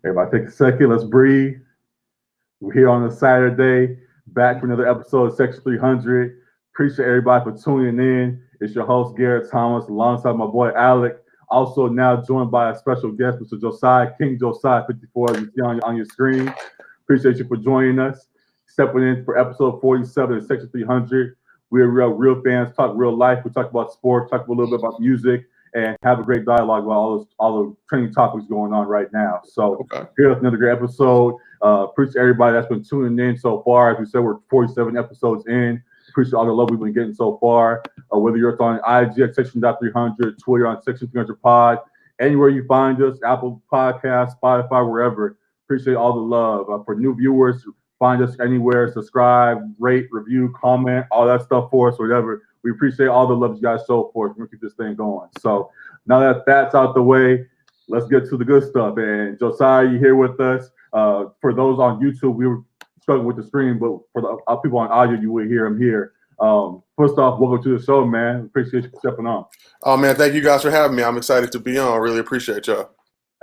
Everybody take a second. Let's breathe. We're here on a Saturday, back for another episode of Section.300. Appreciate everybody for tuning in. It's your host, Garrett Thomas, alongside my boy, Alec. Also now joined by a special guest, Mr. Josiah, King Josiah 54, as you see on your screen. Appreciate you for joining us. Stepping in for episode 47 of Section.300. We're real fans, talk real life. We talk about sports, talk a little bit about music, and have a great dialogue about all the trending topics going on right now. So here's another great episode. Appreciate everybody that's been tuning in so far. As we said, we're 47 episodes in. Appreciate all the love we've been getting so far. Whether you're on IG at Section.300, Twitter on Section300 Pod, anywhere you find us, Apple Podcasts, Spotify, wherever. Appreciate all the love. For new viewers, find us anywhere, subscribe, rate, review, comment, all that stuff for us, whatever. We appreciate all the love you guys show for us. We're going to keep this thing going. So now that that's out the way, let's get to the good stuff. And Josiah, you here with us. For those on YouTube, we were struggling with the stream, but for the people on audio, you will hear him here. First off, welcome to the show, man. Appreciate you stepping on. Oh, man, thank you guys for having me. I'm excited to be on. I really appreciate y'all.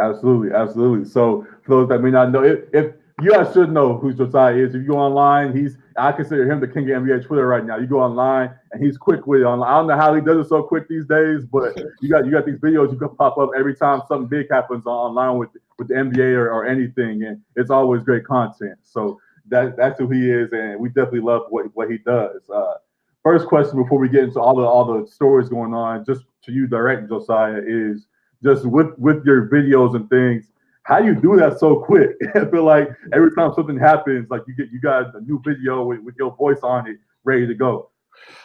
Absolutely. So for those that may not know, if you guys should know who Josiah is. If you go online, I consider him the king of NBA Twitter right now. You go online and he's quick with it online. I don't know how he does it so quick these days, but you got these videos you can pop up every time something big happens online with the NBA or anything, and it's always great content. So that's who he is, and we definitely love what he does. First question before we get into all the stories going on, just to you direct, Josiah, is just with your videos and things. How do you do that so quick? I feel like every time something happens, like you got a new video with your voice on it, ready to go.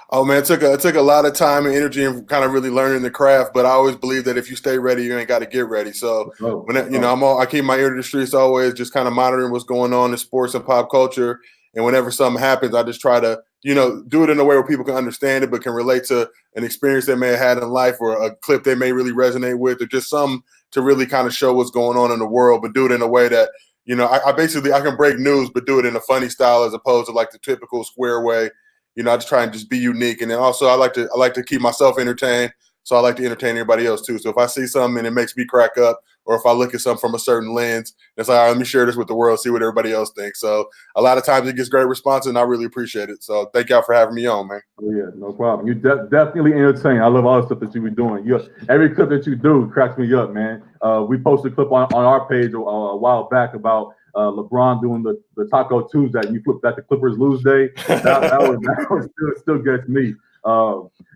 Oh man, it took a lot of time and energy and kind of really learning the craft. But I always believe that if you stay ready, you ain't got to get ready. So I keep my ear to the streets, always just kind of monitoring what's going on in sports and pop culture. And whenever something happens, I just try to do it in a way where people can understand it, but can relate to an experience they may have had in life or a clip they may really resonate with, or just some to really kind of show what's going on in the world, but do it in a way that, I can break news, but do it in a funny style as opposed to like the typical square way. I just try and just be unique. And then also I like to keep myself entertained. So I like to entertain everybody else too. So if I see something and it makes me crack up, or if I look at something from a certain lens, it's like, all right, let me share this with the world, see what everybody else thinks. So a lot of times it gets great response, and I really appreciate it. So thank y'all for having me on, man. Oh, yeah, no problem. You definitely entertain. I love all the stuff that you be doing. Every clip that you do cracks me up, man. We posted a clip on our page a while back about LeBron doing the Taco Tuesday, and you flipped that to Clippers lose day. That still gets me.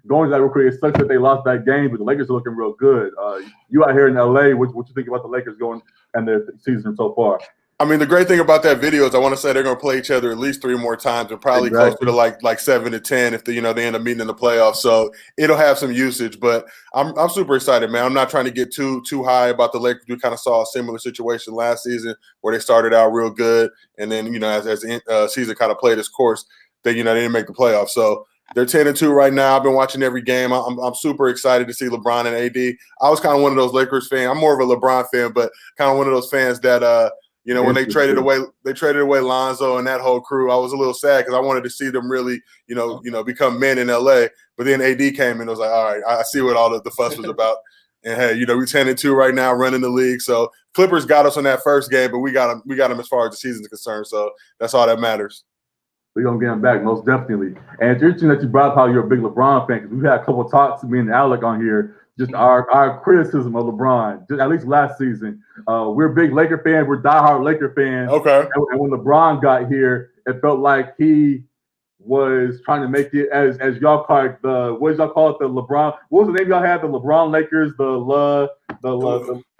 Going to that real quick, it sucks that they lost that game, but the Lakers are looking real good. You out here in LA, what you think about the Lakers going and their season so far? I mean, the great thing about that video is I want to say they're going to play each other at least 3 more times, and probably closer to like 7 to 10 if they end up meeting in the playoffs. So it'll have some usage, but I'm super excited, man. I'm not trying to get too high about the Lakers. We kind of saw a similar situation last season where they started out real good, and then as the season kind of played its course, they didn't make the playoffs. So they're 10-2 right now. I've been watching every game. I'm super excited to see LeBron and AD. I was kind of one of those Lakers fans. I'm more of a LeBron fan, but kind of one of those fans that when they traded away Lonzo and that whole crew, I was a little sad because I wanted to see them really, become men in LA. But then AD came and it was like, all right, I see what all the fuss was about. And hey, we're 10-2 right now, running the league. So Clippers got us on that first game, but we got them as far as the season's concerned. So that's all that matters. We're going to get him back, most definitely. And it's interesting that you brought up how you're a big LeBron fan, because we've had a couple of talks, me and Alec on here, just our criticism of LeBron, just at least last season. We're big Laker fans. We're diehard Laker fans. Okay. And when LeBron got here, it felt like he was trying to make it as y'all call it what did y'all call it, the LeBron? What was the name y'all had? The LeBron Lakers, the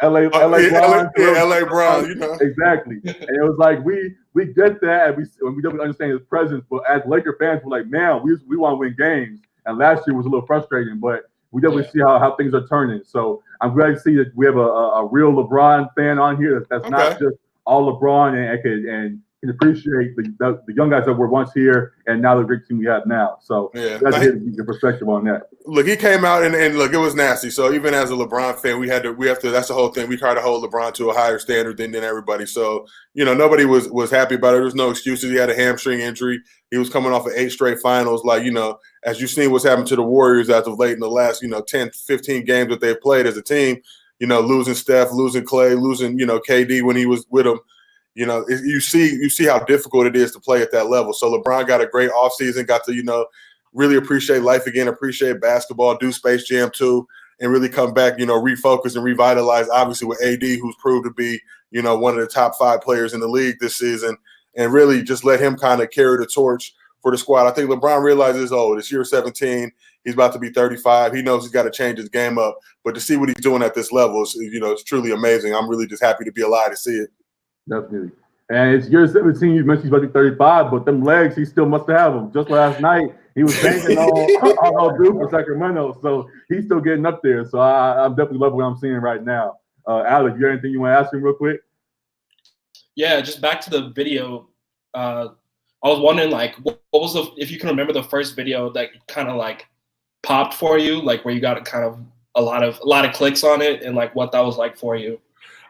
LA Browns. Yeah, LA Browns. Exactly. And it was like we get that, and we definitely understand his presence. But as Laker fans, we're like, man, we want to win games. And last year was a little frustrating, but we definitely see how things are turning. So I'm glad to see that we have a real LeBron fan on here. That's not just all LeBron and can appreciate the young guys that were once here and now the great team we have now. So that's your perspective on that. Look, he came out and look, it was nasty. So even as a LeBron fan, we have to. That's the whole thing. We try to hold LeBron to a higher standard than everybody. So nobody was happy about it. There's no excuses. He had a hamstring injury. He was coming off of 8 straight finals. Like as you've seen what's happened to the Warriors as of late in the last 10, 15 games that they've played as a team. losing Steph, losing Clay, losing, KD when he was with him. You see how difficult it is to play at that level. So LeBron got a great offseason, got to, really appreciate life again, appreciate basketball, do Space Jam 2, and really come back, refocus and revitalize, obviously, with AD, who's proved to be, one of the top 5 players in the league this season, and really just let him kind of carry the torch for the squad. I think LeBron realizes, this year 17, he's about to be 35. He knows he's got to change his game up. But to see what he's doing at this level is, it's truly amazing. I'm really just happy to be alive to see it. Definitely. And it's year 17. You mentioned he's about to be 35, but them legs, he still must have them. Just last night, he was banging on dude for Sacramento, so he's still getting up there. So I'm definitely loving what I'm seeing right now. Alec, you got anything you want to ask him real quick? Yeah, just back to the video. I was wondering, what was if you can remember the first video that kind of popped for you, where you got kind of a lot of clicks on it, and what that was like for you.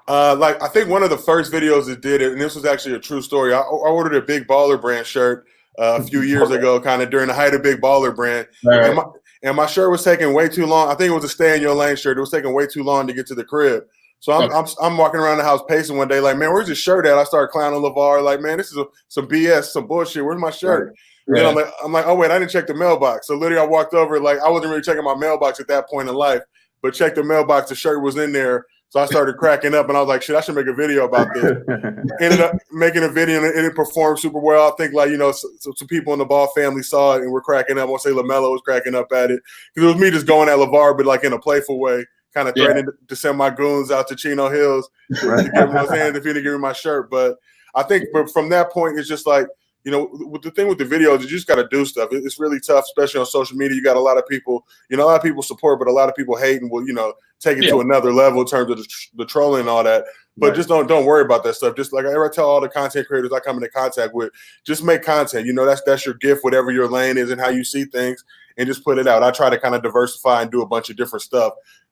I think one of the first videos that did it, and this was actually a true story. I ordered a Big Baller Brand shirt a few years ago, kind of during the height of Big Baller Brand. Right. And my shirt was taking way too long. I think it was a Stay in Your Lane shirt. It was taking way too long to get to the crib. So I'm walking around the house pacing one day, like, man, where's your shirt at? I started clowning LeVar, like, man, this is some BS, some bullshit. Where's my shirt? Right. And then I'm like, oh wait, I didn't check the mailbox. So literally, I walked over, I wasn't really checking my mailbox at that point in life, but checked the mailbox. The shirt was in there. So I started cracking up, and I was like, shit, I should make a video about this. Ended up making a video, and it performed super well. I think, some people in the Ball family saw it and were cracking up. I want to say LaMelo was cracking up at it. Because it was me just going at LeVar, but, in a playful way, kind of threatening to send my goons out to Chino Hills to give him his hands if he didn't give me my shirt. But I think from that point, it's just with the thing with the videos, you just got to do stuff. It's really tough, especially on social media. You got a lot of people, a lot of people support, but a lot of people hate and will, take it to another level in terms of the trolling and all that. But just don't worry about that stuff. Just like I tell all the content creators I come into contact with, just make content. That's your gift, whatever your lane is and how you see things, and just put it out. I try to kind of diversify and do a bunch of different stuff.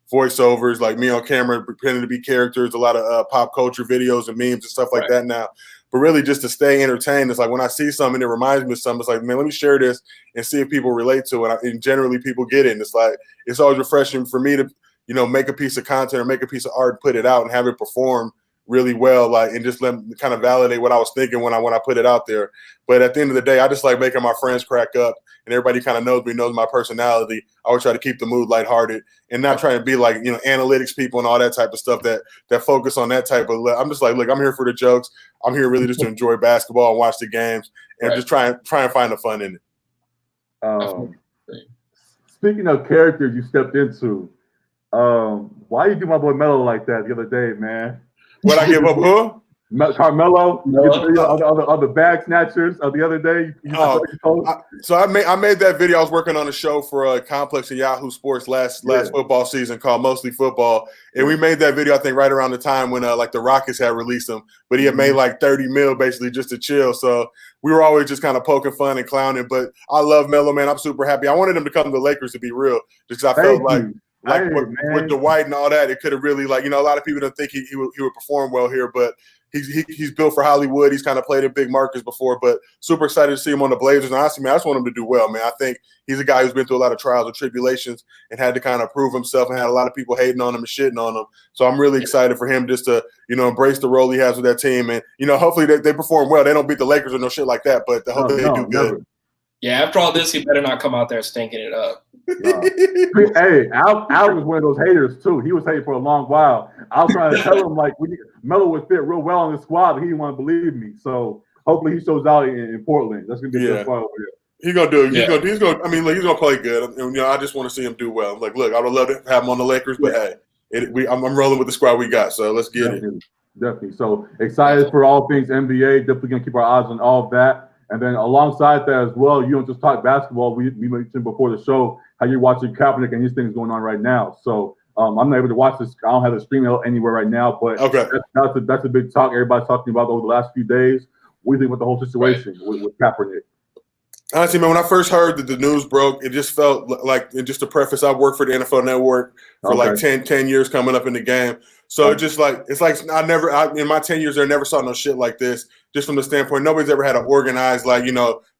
Voiceovers, like me on camera, pretending to be characters, a lot of pop culture videos and memes and stuff like that now. But really just to stay entertained, it's like when I see something, it reminds me of something. It's like, man, let me share this and see if people relate to it. And generally people get it. And it's always refreshing for me to, make a piece of content or make a piece of art, put it out and have it perform really well, and just let them kind of validate what I was thinking when I put it out there. But at the end of the day, I just like making my friends crack up, and everybody kind of knows my personality. I always try to keep the mood lighthearted and not trying to be analytics people and all that type of stuff that focus on that type of. I'm just like, look, I'm here for the jokes. I'm here really just to enjoy basketball and watch the games and just try and find the fun in it. Speaking of characters you stepped into, why you do my boy Melo like that the other day, man? What I give up, who? Carmelo, the bag snatchers of the other day. So I made that video. I was working on a show for Complex and Yahoo Sports last football season called Mostly Football, and we made that video I think right around the time when the Rockets had released him, but he had made $30 million basically just to chill. So we were always just kind of poking fun and clowning. But I love Melo, man. I'm super happy. I wanted him to come to the Lakers, to be real, just because I felt with Dwight and all that, it could have really a lot of people don't think he would perform well here, but he's built for Hollywood. He's kind of played in big markets before, but super excited to see him on the Blazers. And honestly, man, I just want him to do well, man. I think he's a guy who's been through a lot of trials and tribulations and had to kind of prove himself and had a lot of people hating on him and shitting on him. So I'm really excited for him just to, embrace the role he has with that team. And, hopefully they perform well. They don't beat the Lakers or no shit like that, but hopefully they do good. Never. Yeah, after all this, he better not come out there stinking it up. Hey, Al was one of those haters too. He was hating for a long while. I was trying to tell him Melo would fit real well on the squad, but he didn't want to believe me. So hopefully he shows out in Portland. That's gonna be a good fight over here. He's gonna do it. He's gonna. I mean, he's gonna play good. And I just want to see him do well. Look, I would love to have him on the Lakers, but hey, I'm rolling with the squad we got. So let's get it. Definitely. So excited for all things NBA. Definitely gonna keep our eyes on all of that. And then alongside that as well, you don't just talk basketball. We mentioned before the show how you're watching Kaepernick and these things going on right now. So I'm not able to watch this. I don't have the stream anywhere right now, but that's a big talk everybody's talking about over the last few days. What do you think about the whole situation with Kaepernick? Honestly, man, when I first heard that the news broke, it just felt like, and just to preface, I worked for the NFL Network for 10 years coming up in the game. So it's like in my 10 years there, I never saw no shit like this. Just from the standpoint, nobody's ever had an organized,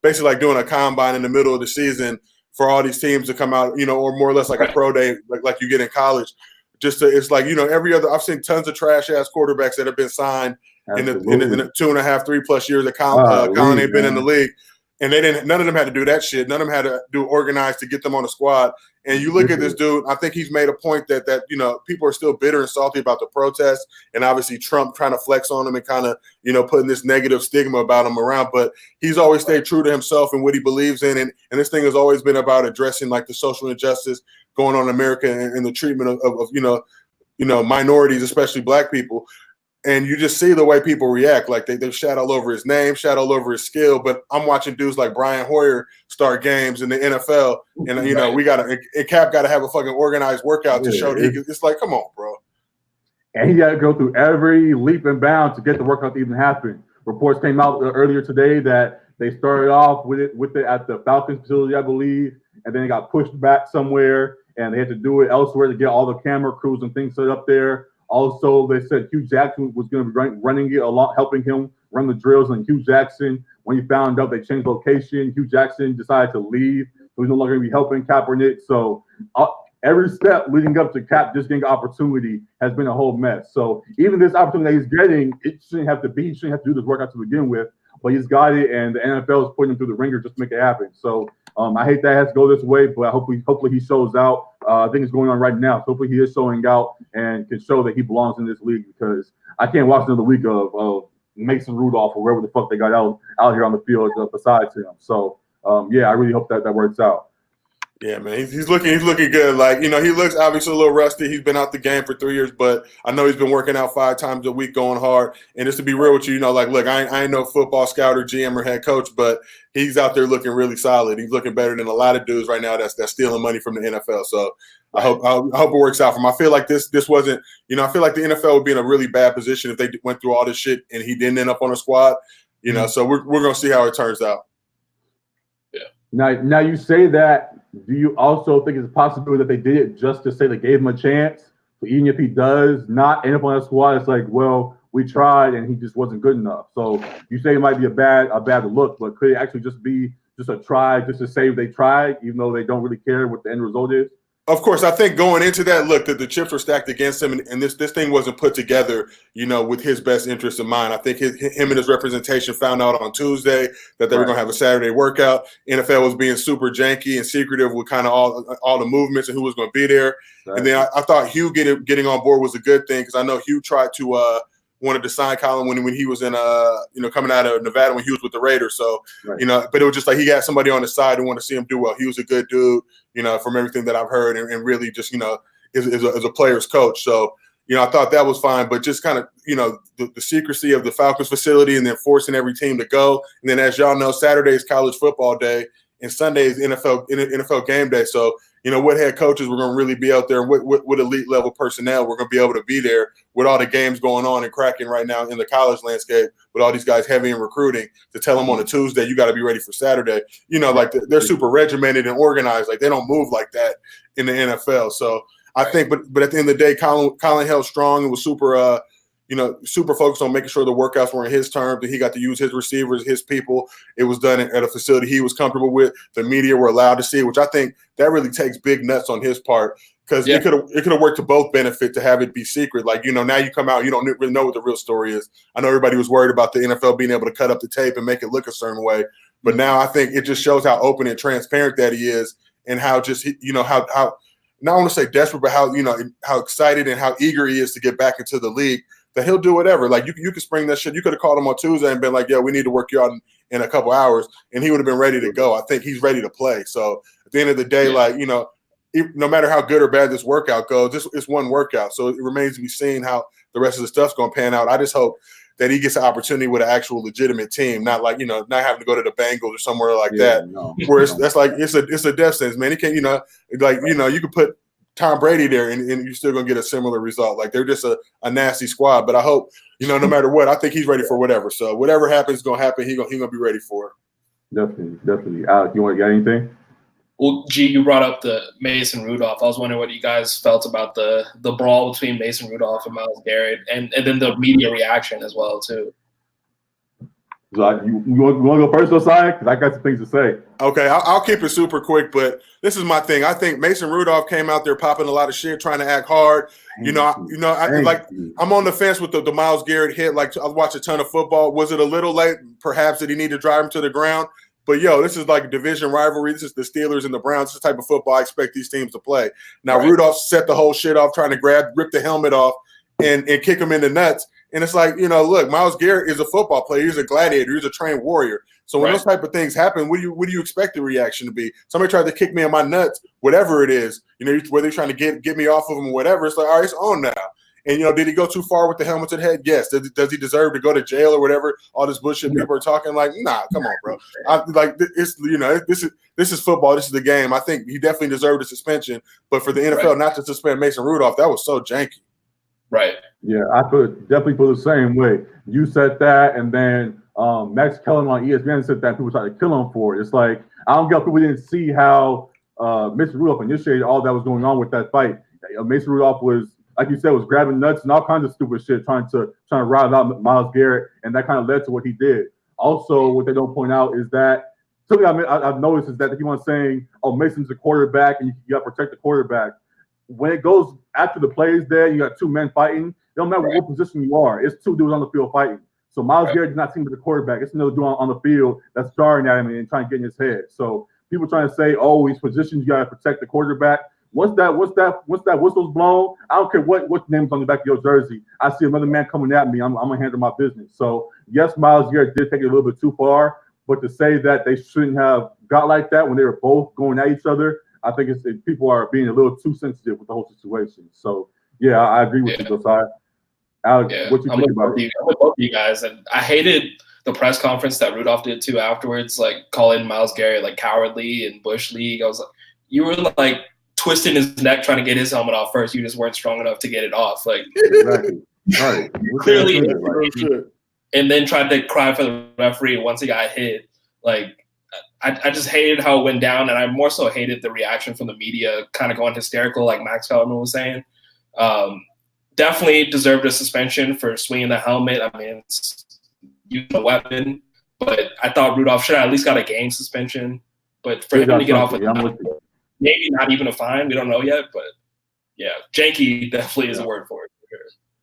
basically doing a combine in the middle of the season for all these teams to come out, or more or less like a pro day, like you get in college. it's like, every other – I've seen tons of trash-ass quarterbacks that have been signed in the 2.5, 3+ years that Colin ain't been in the league. And none of them had to do that shit. None of them had to do organized to get them on the squad. And you look at this dude, I think he's made a point that people are still bitter and salty about the protest, and obviously Trump trying to flex on him and kind of, putting this negative stigma about him around. But he's always stayed true to himself and what he believes in. And this thing has always been about addressing like the social injustice going on in America and the treatment of minorities, especially black people. And you just see the way people react. Like they shout all over his name, shout all over his skill. But I'm watching dudes like Brian Hoyer start games in the NFL. And, and Cap got to have a fucking organized workout to show that it's like, come on, bro. And he got to go through every leap and bound to get the workout to even happen. Reports came out earlier today that they started off with it at the Falcons facility, I believe. And then it got pushed back somewhere. And they had to do it elsewhere to get all the camera crews and things set up there. Also, they said Hugh Jackson was going to be running it along, helping him run the drills. And Hugh Jackson, when he found out they changed location, Hugh Jackson decided to leave. So he's no longer going to be helping Kaepernick. So every step leading up to Cap just getting opportunity has been a whole mess. So even this opportunity that he's getting, it shouldn't have to be. He shouldn't have to do this workout to begin with. But he's got it, and the NFL is putting him through the ringer just to make it happen. So I hate that it has to go this way, but hopefully he shows out. I think it's going on right now. So hopefully he is showing out and can show that he belongs in this league, because I can't watch another week of Mason Rudolph or wherever the fuck they got out here on the field besides him. So I really hope that works out. Yeah, man, he's looking good. Like, he looks obviously a little rusty. He's been out the game for 3 years, but I know he's been working out 5 times a week, going hard. And just to be real with you, look, I ain't no football scout or GM or head coach, but he's out there looking really solid. He's looking better than a lot of dudes right now that's stealing money from the NFL. So I hope it works out for him. I feel like this wasn't, I feel like the NFL would be in a really bad position if they went through all this shit and he didn't end up on a squad. So we're gonna see how it turns out. Yeah. Now you say that. Do you also think it's a possibility that they did it just to say they gave him a chance? So even if he does not end up on that squad, it's like, well, we tried and he just wasn't good enough. So you say it might be a bad look, but could it actually just be just a try, just to say they tried, even though they don't really care what the end result is? Of course, I think going into that, look, that the chips were stacked against him, and this thing wasn't put together, with his best interest in mind. I think him and his representation found out on Tuesday that they were going to have a Saturday workout. NFL was being super janky and secretive with kind of all the movements and who was going to be there. Right. And then I thought Hugh getting on board was a good thing, because I know Hugh tried to wanted to sign Colin when he was in coming out of Nevada when he was with the Raiders. So but it was just like he got somebody on the side who wanted to see him do well. He was a good dude, from everything that I've heard, and really just is a player's coach. So I thought that was fine, but just kind of the secrecy of the Falcons facility and then forcing every team to go. And then, as y'all know, Saturday is college football day and Sunday is NFL game day. So what head coaches we're going to really be out there, and what elite level personnel we're going to be able to be there with all the games going on and cracking right now in the college landscape, with all these guys heavy in recruiting, to tell them on a Tuesday, you got to be ready for Saturday. Like they're super regimented and organized. Like they don't move like that in the NFL. So I think, but at the end of the day, Colin held strong and was super, super focused on making sure the workouts were in his terms, that he got to use his receivers, his people. It was done at a facility he was comfortable with. The media were allowed to see it, which I think that really takes big nuts on his part, because it could have worked to both benefit to have it be secret. Like, now you come out, you don't really know what the real story is. I know everybody was worried about the NFL being able to cut up the tape and make it look a certain way. But now I think it just shows how open and transparent that he is, and how just, how not want to say desperate, but how excited and how eager he is to get back into the league, that he'll do whatever. Like you could spring that shit. You could have called him on Tuesday and been like, "Yeah, we need to work you out in a couple hours," and he would have been ready to go. I think he's ready to play. So at the end of the day, no matter how good or bad this workout goes, it's one workout. So it remains to be seen how the rest of the stuff's going to pan out. I just hope that he gets an opportunity with an actual legitimate team, not like, not having to go to the Bengals or somewhere like that. No, where that's like it's a death sentence, man. He can't, you could put Tom Brady there and you're still gonna get a similar result. Like they're just a nasty squad. But I hope, no matter what, I think he's ready for whatever. So whatever happens is gonna happen. He gonna be ready for it. Definitely. Alec, you got anything? Well, G, you brought up the Mason Rudolph. I was wondering what you guys felt about the brawl between Mason Rudolph and Myles Garrett, and then the media reaction as well too. So you want to go first, Josiah? Because I got some things to say. Okay, I'll keep it super quick, but this is my thing. I think Mason Rudolph came out there popping a lot of shit, trying to act hard. I'm on the fence with the Myles Garrett hit. Like, I watched a ton of football. Was it a little late? Perhaps did he need to drive him to the ground? But this is like a division rivalry. This is the Steelers and the Browns. This is the type of football I expect these teams to play. Now, right. Rudolph set the whole shit off, trying to rip the helmet off and kick him in the nuts. And it's like, look, Myles Garrett is a football player. He's a gladiator. He's a trained warrior. So when those type of things happen, what do you expect the reaction to be? Somebody tried to kick me in my nuts, whatever it is, whether they're trying to get me off of him or whatever. It's like, all right, it's on now. And, did he go too far with the helmet to the head? Yes. Does he deserve to go to jail or whatever? All this bullshit people are talking like, nah, come on, bro. This is football. This is the game. I think he definitely deserved a suspension. But for the NFL not to suspend Mason Rudolph, that was so janky. Right. Yeah, I definitely feel the same way. You said that, and then Max Kellerman on ESPN said that people tried to kill him for it. It's like, I don't get if people didn't see how Mason Rudolph initiated all that was going on with that fight. Mason Rudolph was, like you said, was grabbing nuts and all kinds of stupid shit, trying to rile out Myles Garrett, and that kind of led to what he did. Also, what they don't point out is that something I've noticed is that they keep on saying, "Oh, Mason's a quarterback, and you got to protect the quarterback." When it goes after the play is there, you got two men fighting. It don't matter what position you are. It's two dudes on the field fighting. So Myles Garrett did not seem to be the quarterback. It's another dude on the field that's jarring at him and trying to get in his head. So people trying to say, "Oh, these positions you got to protect the quarterback." Once that whistle's blown, I don't care what name's on the back of your jersey. I see another man coming at me. I'm gonna handle my business. So yes, Myles Garrett did take it a little bit too far, but to say that they shouldn't have got like that when they were both going at each other, I think people are being a little too sensitive with the whole situation. So yeah, I agree with you, Josiah. Alex, what you think about it? I'm with both of you guys, and I hated the press conference that Rudolph did too afterwards, like calling Myles Garrett like cowardly and bush league. I was like, you were like twisting his neck trying to get his helmet off first. You just weren't strong enough to get it off. Like exactly. Right. Clearly, and then tried to cry for the referee once he got hit. Like, I just hated how it went down, and I more so hated the reaction from the media kind of going hysterical, like Max Kellerman was saying. Definitely deserved a suspension for swinging the helmet. I mean, it's using a weapon, but I thought Rudolph should have at least got a game suspension. But for him to get off with maybe not even a fine, we don't know yet. But yeah, janky definitely is a word for it.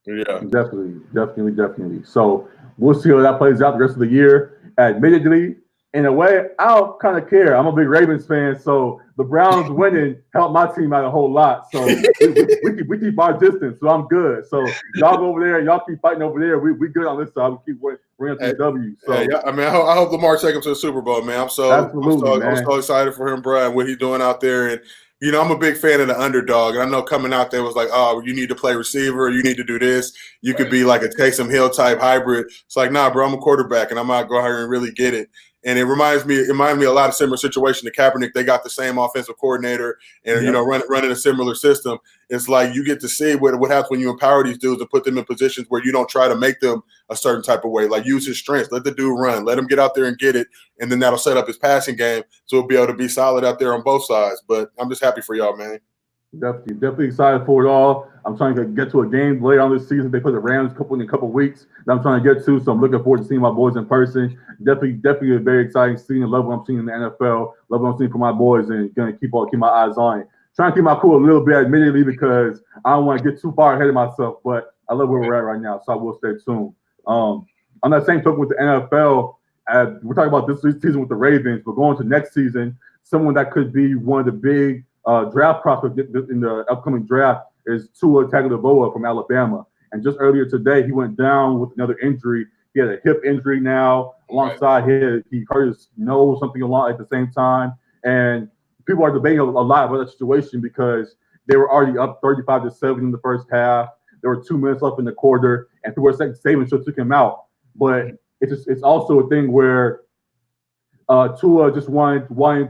Yeah, definitely. So we'll see how that plays out the rest of the year. Admittedly, in a way, I don't kind of care. I'm a big Ravens fan, so the Browns winning helped my team out a whole lot. So we keep our distance, so I'm good. So y'all go over there, y'all keep fighting over there. We good on this side. We keep bringing up the W. So I mean, I hope Lamar take him to the Super Bowl, man. I'm so excited for him, bro, and what he's doing out there. And I'm a big fan of the underdog, and I know coming out there was like, oh, you need to play receiver, you need to do this. You could be like a Taysom Hill type hybrid. It's like, nah, bro, I'm a quarterback, and I'm out go out here and really get it. And it reminds me a lot of similar situation to Kaepernick. They got the same offensive coordinator and, running a similar system. It's like you get to see what happens when you empower these dudes and put them in positions where you don't try to make them a certain type of way. Like, use his strengths. Let the dude run. Let him get out there and get it. And then that'll set up his passing game so he'll be able to be solid out there on both sides. But I'm just happy for y'all, man. Definitely excited for it all. I'm trying to get to a game later on this season. They play the Rams in a couple weeks that I'm trying to get to, so I'm looking forward to seeing my boys in person. Definitely a very exciting season. Love what I'm seeing in the NFL. Love what I'm seeing for my boys, and gonna keep my eyes on it. Trying to keep my cool a little bit, admittedly, because I don't want to get too far ahead of myself. But I love where we're at right now, so I will stay tuned. On that same token with the NFL, we're talking about this season with the Ravens, but going to next season, someone that could be one of the big draft prospects in the upcoming draft is Tua Tagovailoa from Alabama. And just earlier today, he went down with another injury. He had a hip injury now. Alongside he hurt his nose, something along at the same time. And people are debating a lot about that situation because they were already up 35-7 in the first half. There were 2 minutes left in the quarter, and people were saying Saban should have took him out. But it's also a thing where Tua just wanted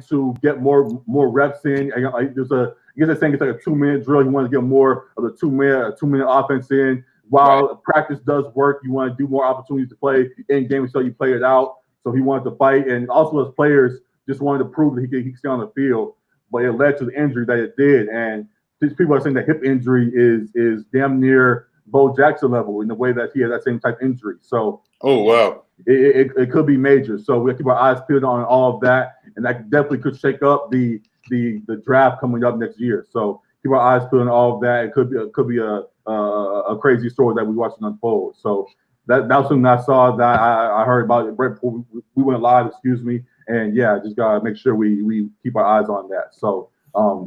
to get more reps in. I guess they're saying it's like a 2-minute drill. You want to get more of the 2-minute offense in. While practice does work, you want to do more opportunities to play in game so you play it out. So he wanted to fight, and also as players just wanted to prove that he could stay on the field. But it led to the injury that it did, and these people are saying that hip injury is damn near Bo Jackson level in the way that he had that same type injury. So, oh wow, it could be major. So we have to keep our eyes peeled on all of that, and that definitely could shake up the draft coming up next year. So keep our eyes peeled on all of that. It could be a crazy story that we watching unfold. So that was something I saw that I heard about it right before we went live. Excuse me, and yeah, just gotta make sure we keep our eyes on that. So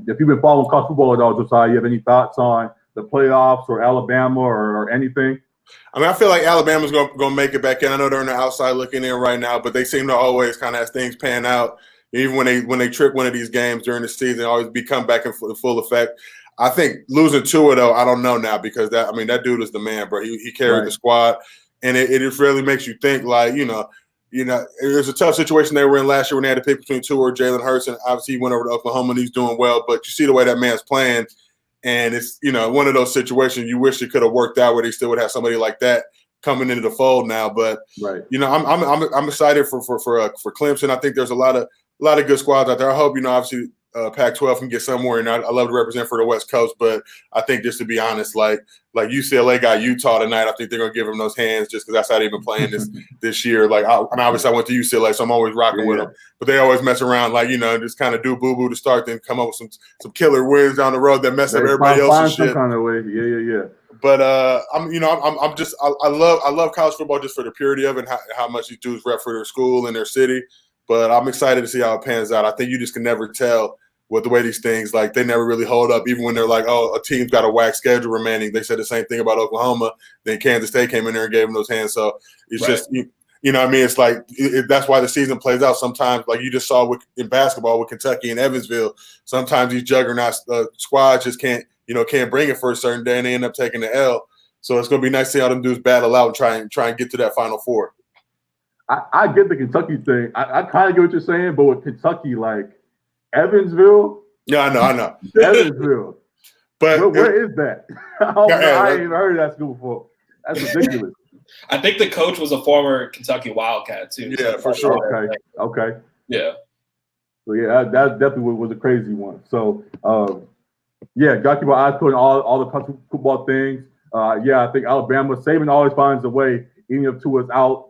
if you've been following college football at all, Josiah, you have any thoughts on the playoffs or Alabama or anything? I mean, I feel like Alabama's going to make it back in. I know they're on the outside looking in right now, but they seem to always kind of, as things pan out, even when they trick one of these games during the season, always come back in full effect. I think losing Tua, though, I don't know now, because that dude is the man, bro. He carried the squad, and it just really makes you think, like, it was a tough situation they were in last year when they had to pick between Tua or Jalen Hurts, and obviously he went over to Oklahoma and he's doing well, but you see the way that man's playing. And it's, one of those situations you wish it could have worked out where they still would have somebody like that coming into the fold now. But I'm excited for Clemson. I think there's a lot of good squads out there. I hope, obviously Pac-12 can get somewhere, and I love to represent for the West Coast. But I think, just to be honest, like UCLA got Utah tonight, I think they're gonna give them those hands just because that's how they've been playing this year. Like, obviously I went to UCLA, so I'm always rocking with them. But they always mess around, like, just kind of do boo-boo to start, then come up with some killer wins down the road that mess up everybody else's shit. Some kind of way. Yeah. But I love college football just for the purity of it and how much these dudes rep for their school and their city. But I'm excited to see how it pans out. I think you just can never tell with the way these things, like, they never really hold up, even when they're like, oh, a team's got a whack schedule remaining. They said the same thing about Oklahoma. Then Kansas State came in there and gave them those hands. So it's just, you know what I mean? It's like, that's why the season plays out sometimes. Like you just saw in basketball with Kentucky and Evansville, sometimes these juggernaut squads just can't bring it for a certain day, and they end up taking the L. So it's going to be nice to see how them dudes battle out and try and get to that Final Four. I get the Kentucky thing. I kind of get what you're saying, but with Kentucky, like, Evansville? Yeah, I know. Evansville. But where is that? I ain't even heard of that school before. That's ridiculous. I think the coach was a former Kentucky Wildcat, too. Yeah, for sure. Okay. Yeah. So, yeah, that definitely was a crazy one. So, got to keep our eyes put on all the college football things. I think Alabama, Saban always finds a way, even if Tua's out.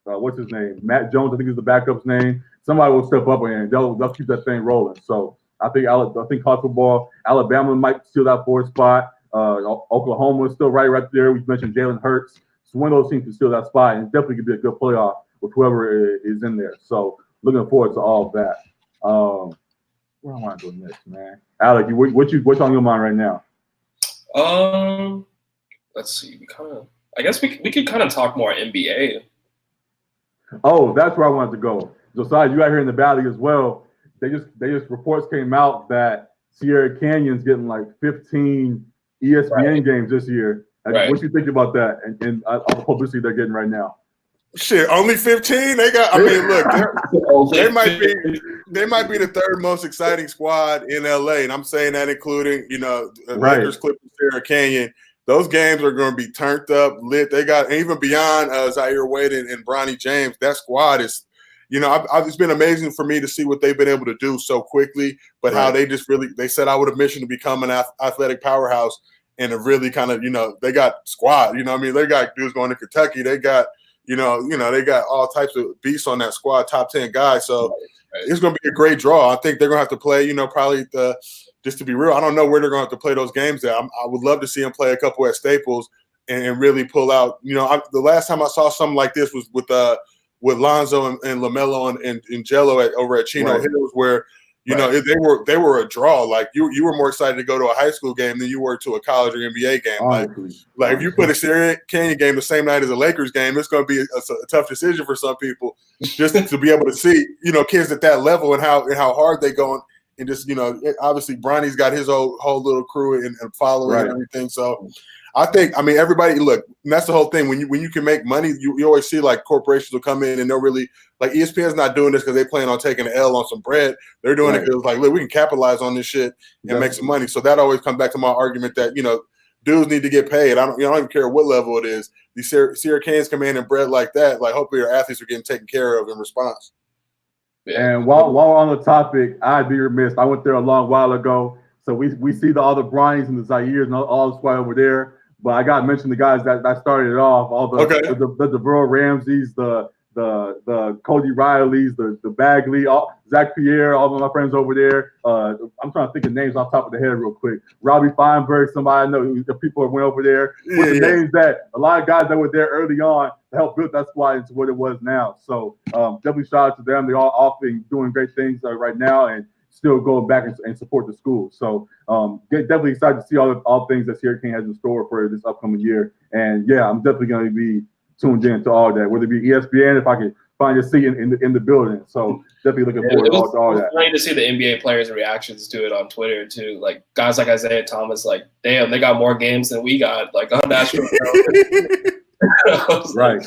What's his name? Matt Jones, I think is the backup's name. Somebody will step up and they'll keep that thing rolling. So I think college football, Alabama might steal that fourth spot. Oklahoma is still right there. We mentioned Jalen Hurts. So one of those teams can steal that spot, and definitely could be a good playoff with whoever is in there. So looking forward to all of that. Where am I going next, man? Alec, what's on your mind right now? Let's see. I guess we could kind of talk more NBA. Oh, that's where I wanted to go. Josiah, you out here in the Valley as well. They just reports came out that Sierra Canyon's getting like 15 ESPN games this year. What you think about that and all the publicity they're getting right now? Shit, only 15? They got. I mean, look, they might be the third most exciting squad in LA, and I'm saying that including Lakers, Clippers, Sierra Canyon. Those games are going to be turned up, lit. They got, even beyond Zaire Wade and Bronny James, that squad is, it's been amazing for me to see what they've been able to do so quickly, but how they just really, they set out with a mission to become an athletic powerhouse, and have really kind of, they got squad, they got dudes going to Kentucky. They got, they got all types of beasts on that squad, top 10 guys. So it's going to be a great draw. I think they're going to have to play, probably just to be real, I don't know where they're going to have to play those games at. I would love to see them play a couple at Staples and really pull out. The last time I saw something like this was with Lonzo and LaMelo and Jello over at Chino Hills, where they were a draw. Like you were more excited to go to a high school game than you were to a college or NBA game. Like if you put a Sierra Canyon game the same night as a Lakers game, it's going to be a tough decision for some people just to be able to see kids at that level and how hard they going. And just, obviously Bronny's got his whole little crew and following and everything. So I think, everybody, look, and that's the whole thing. When you can make money, you always see like corporations will come in and they'll really, like, ESPN's not doing this because they plan on taking an L on some bread. They're doing it because, like, look, we can capitalize on this shit and make some money. So that always comes back to my argument that, dudes need to get paid. I don't even care what level it is. These Sierra Canyons come in and bread like that. Like, hopefully our athletes are getting taken care of in response. And while we're on the topic, I'd be remiss. I went there a long while ago, so we see all the Bronnies and the Zaires and all the squad over there. but I got to mention the guys that started it off. All the DeVille Ramseys, the Cody Rileys, the Bagley, Zach Pierre, all of my friends over there. I'm trying to think of names off the top of the head real quick. Robbie Feinberg, somebody I know, the people that went over there. With the names that a lot of guys that were there early on to help build that squad into what it was now. So definitely shout out to them. They're all often doing great things right now and still going back and support the school. So definitely excited to see all things that Sierra King has in store for this upcoming year. And yeah, I'm definitely going to be tuned in to all that, whether it be ESPN, if I can find a seat in the building. So definitely looking forward to all that. It was great to see the NBA players' reactions to it on Twitter too. Like guys like Isaiah Thomas, like damn, they got more games than we got. Like on national. Right.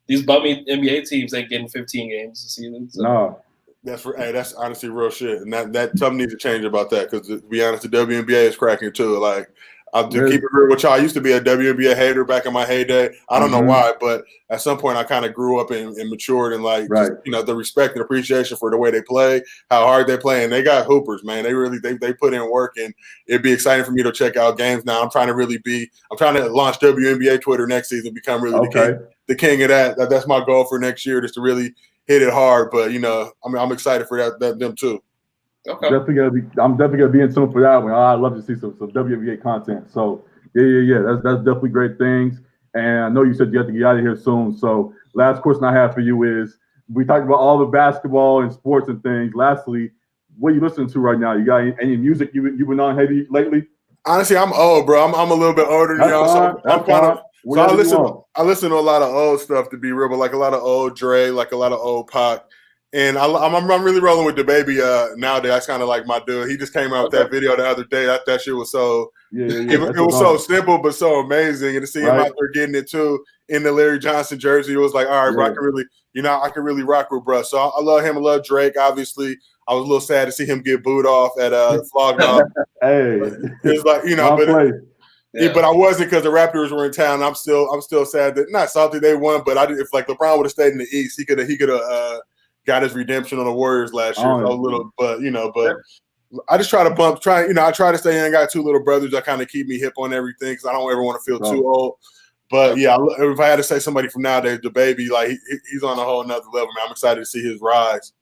These bummy NBA teams ain't getting 15 games this season. So. No. That's honestly real shit, and that something needs to change about that. Because to be honest, the WNBA is cracking too. Like I'll keep it real with y'all. I used to be a WNBA hater back in my heyday. I don't know why, but at some point I kind of grew up and matured and just, the respect and appreciation for the way they play, how hard they play, and they got hoopers, man. They really they put in work, and it'd be exciting for me to check out games now. I'm trying to launch WNBA Twitter next season, become really the king of that. That's my goal for next year, just to really hit it hard. But I'm excited for them too. Okay. I'm definitely gonna be in tune for that one. I'd love to see some WNBA content. So yeah. That's definitely great things. And I know you said you have to get out of here soon. So last question I have for you is: we talked about all the basketball and sports and things. Lastly, what are you listening to right now? You got any music you've been on heavy lately? Honestly, I'm old, bro. I'm a little bit older than y'all, so I'm kind of. So I listen to a lot of old stuff, to be real, but like a lot of old Dre, like a lot of old Pac. And I'm really rolling with the baby nowadays. That's kind of like my dude. He just came out with that video the other day. That shit was so it was so simple but so amazing. And to see him out there getting it too in the Larry Johnson jersey, it was like, all right, bro, I can really rock with bro. So I love him. I love Drake. Obviously, I was a little sad to see him get booed off at Flog Knob. Hey, it's like but I wasn't, because the Raptors were in town. I'm still sad that, not salty they won, but if like LeBron would have stayed in the East, he could have got his redemption on the Warriors last year. But I just try to stay in. I got two little brothers that kind of keep me hip on everything, because I don't ever want to feel too old. But yeah, if I had to say somebody from nowadays, the baby, like he's on a whole nother level, man. I'm excited to see his rise.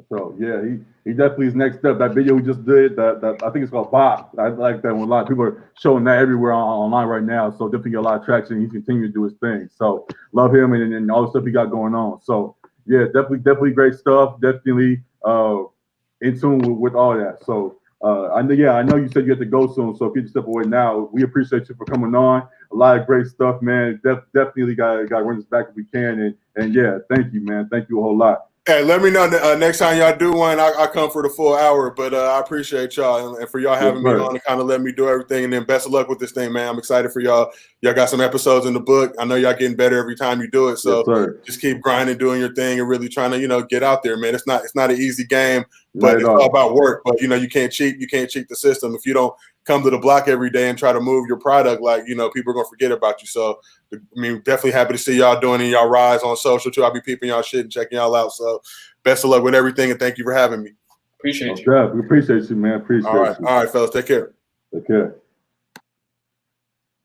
So yeah, he definitely is next up. That video we just did, that I think it's called Bob. I like that one. A lot of people are showing that everywhere online right now. So definitely get a lot of traction. He's continuing to do his thing. So love him and all the stuff he got going on. So yeah, definitely great stuff. Definitely in tune with all that. So I know you said you have to go soon. So if you step away now, we appreciate you for coming on. A lot of great stuff, man. Definitely got to run this back if we can. And yeah, thank you, man. Thank you a whole lot. Hey, let me know next time y'all do one. I'll come for the full hour, but I appreciate y'all and for y'all having me on and kind of letting me do everything. And then best of luck with this thing, man. I'm excited for y'all. Y'all got some episodes in the book. I know y'all getting better every time you do it. So just keep grinding, doing your thing, and really trying to get out there, man. It's not an easy game, but it's all about work. But you can't cheat. You can't cheat the system. If you don't come to the block every day and try to move your product, like people are gonna forget about you. So definitely happy to see y'all doing it. Y'all rise on social too. I'll be peeping y'all shit and checking y'all out. So best of luck with everything, and thank you for having me. Appreciate you. We appreciate you, man. Appreciate you. All right, fellas. Take care. Take care.